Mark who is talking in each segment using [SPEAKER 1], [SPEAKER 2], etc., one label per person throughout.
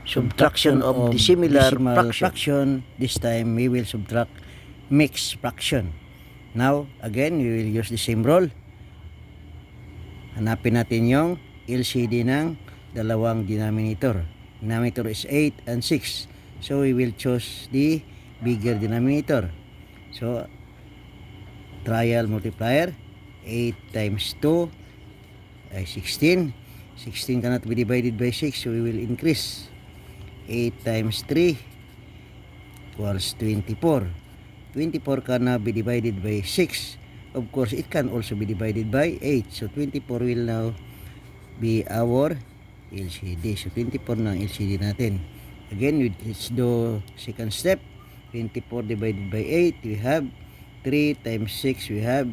[SPEAKER 1] subtraction of dissimilar fraction. This time we will subtract mixed fraction. Now again we will use the same rule. Hanapin natin yung LCD ng dalawang denominator. Denominator is 8 and 6. So we will choose the bigger denominator. So trial multiplier, 8 times 2 ay 16. 16 cannot be divided by 6, so we will increase. 8 times 3 equals 24. 24 cannot be divided by 6. Of course, it can also be divided by 8. So 24 will now be our LCD. So 24 na ang LCD natin. Again, let's do second step. 24 divided by 8, we have 3 times 6, we have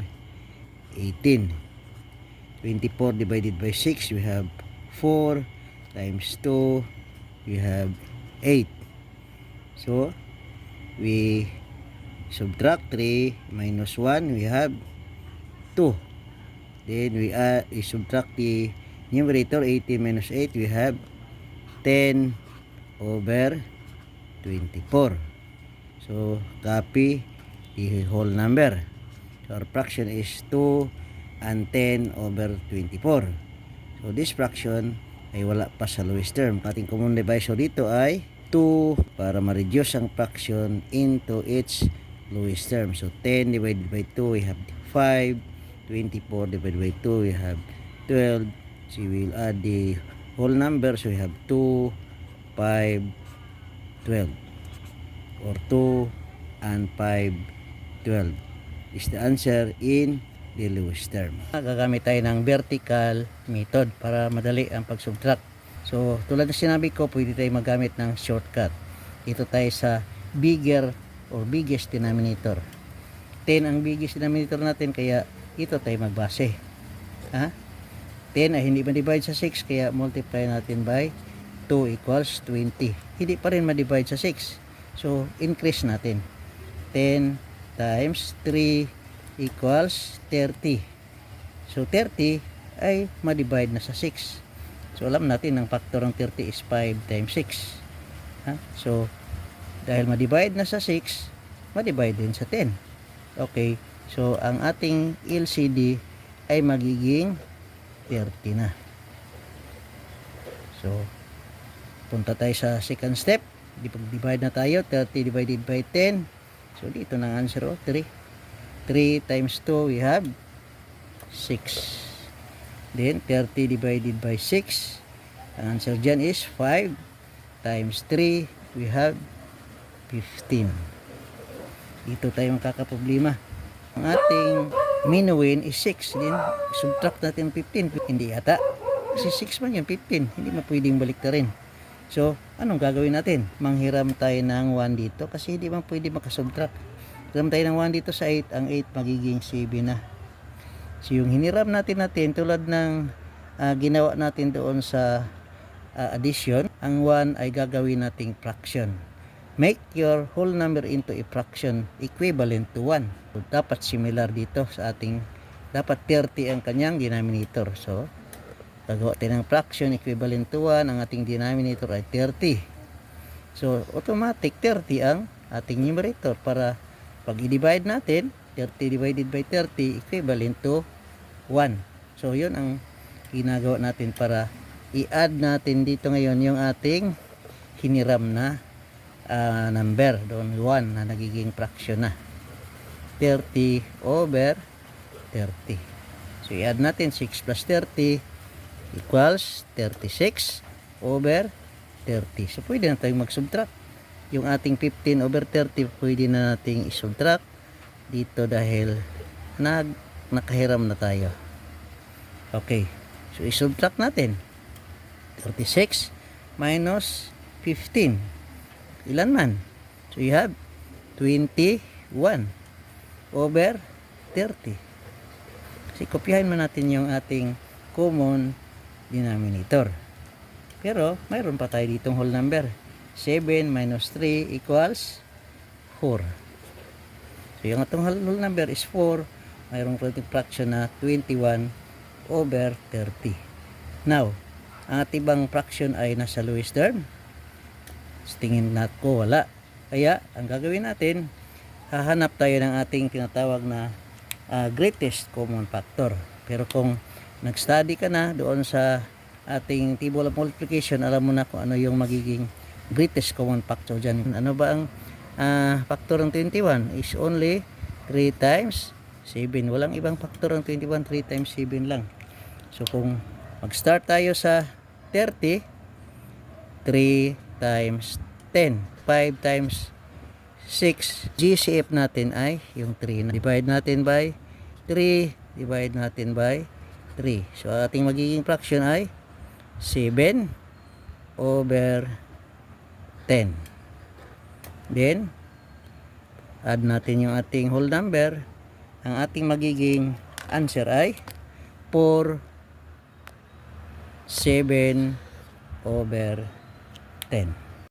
[SPEAKER 1] 18. 24 divided by 6, we have 4 times 2, we have 8. So we subtract 3 minus 1, we have 2. Then we subtract the numerator, 18 minus 8, we have 10 over 24. So copy the whole number. So our fraction is 2 and 10 over 24. So this fraction ay wala pa sa lowest term. Ating common divisor dito ay 2 para ma-reduce ang fraction into its lowest term. So 10 divided by 2 we have 5. 24 divided by 2 we have 12. So we will add the whole number. So we have 2, 5, 12. Or 2 and 5, 12 is the answer in the lowest term. Gagamit tayo ng vertical method para madali ang pag-subtract. So tulad na sinabi ko, pwede tayo magamit ng shortcut. Dito tayo sa bigger or biggest denominator. 10 ang biggest denominator natin, kaya ito tayo magbase. 10 ay hindi ma-divide sa 6, kaya multiply natin by 2 equals 20. Hindi pa rin ma-divide sa 6. So increase natin. 10 times 3 equals 30. So 30 ay ma-divide na sa 6. So alam natin ang factor ng 30 is 5 times 6. So dahil ma-divide na sa 6, ma-divide din sa 10. Okay. So ang ating LCD ay magiging 30 na. So punta tayo sa second step. Divide na tayo. 30 divided by 10. So dito na ang answer, 3. 3 times 2 we have 6. Then 30 divided by 6, ang answer dyan is 5 times 3 we have 15. Dito tayo makakaproblema. Ang ating minuin is 6. Then subtract natin 15. Hindi yata. Kasi 6 man yun, 15. Hindi na pwedeng balik na rin. So anong gagawin natin? Manghiram tayo ng 1 dito kasi hindi man pwede makasubtract. Hiram tayo ng 1 dito sa 8. Ang 8 magiging 7 na. So yung hiniram natin tulad ng ginawa natin doon sa addition, ang 1 ay gagawin nating fraction. Make your whole number into a fraction equivalent to 1. So dapat similar dito sa ating, dapat 30 ang kanyang denominator. So gagawa tayo ng fraction equivalent to 1. Ang ating denominator ay 30. So automatic 30 ang ating numerator para pag i-divide natin, 30 divided by 30 equivalent to 1. So yun ang ginagawa natin para i-add natin dito ngayon yung ating hiniram na number. Doon 1 na nagiging fraction na. 30 over 30. So i-add natin 6 plus 30 equals 36 over 30. So pwede na tayong mag-subtract. Yung ating 15 over 30 pwede na nating i-subtract dito dahil nakahiram na tayo. Okay. So i-subtract natin. 36 minus 15. Ilan man? So you have 21 over 30. Kasi kopyahin mo natin yung ating common denominator. Pero mayroon pa tayo ditong whole number. 7 minus 3 equals 4. So yung atong whole number is 4. Mayroong fraction na 21 over 30. Now, ang atibang fraction ay nasa lowest term. tingin na ko wala. Kaya ang gagawin natin, hahanap tayo ng ating tinatawag na greatest common factor. Pero kung nag-study ka na doon sa ating table of multiplication, alam mo na kung ano yung magiging greatest common factor dyan. Ano ba ang factor ng 21? Is only 3 times 7. Walang ibang factor ng 21, 3 times 7 lang. So kung mag-start tayo sa 30, 3 times 10, 5 times 6. GCF natin ay yung 3. Divide natin by 3, divide natin by 3. So ating magiging fraction ay 7 over 10. Then add natin yung ating whole number. Ang ating magiging answer ay 4, 7 over 10.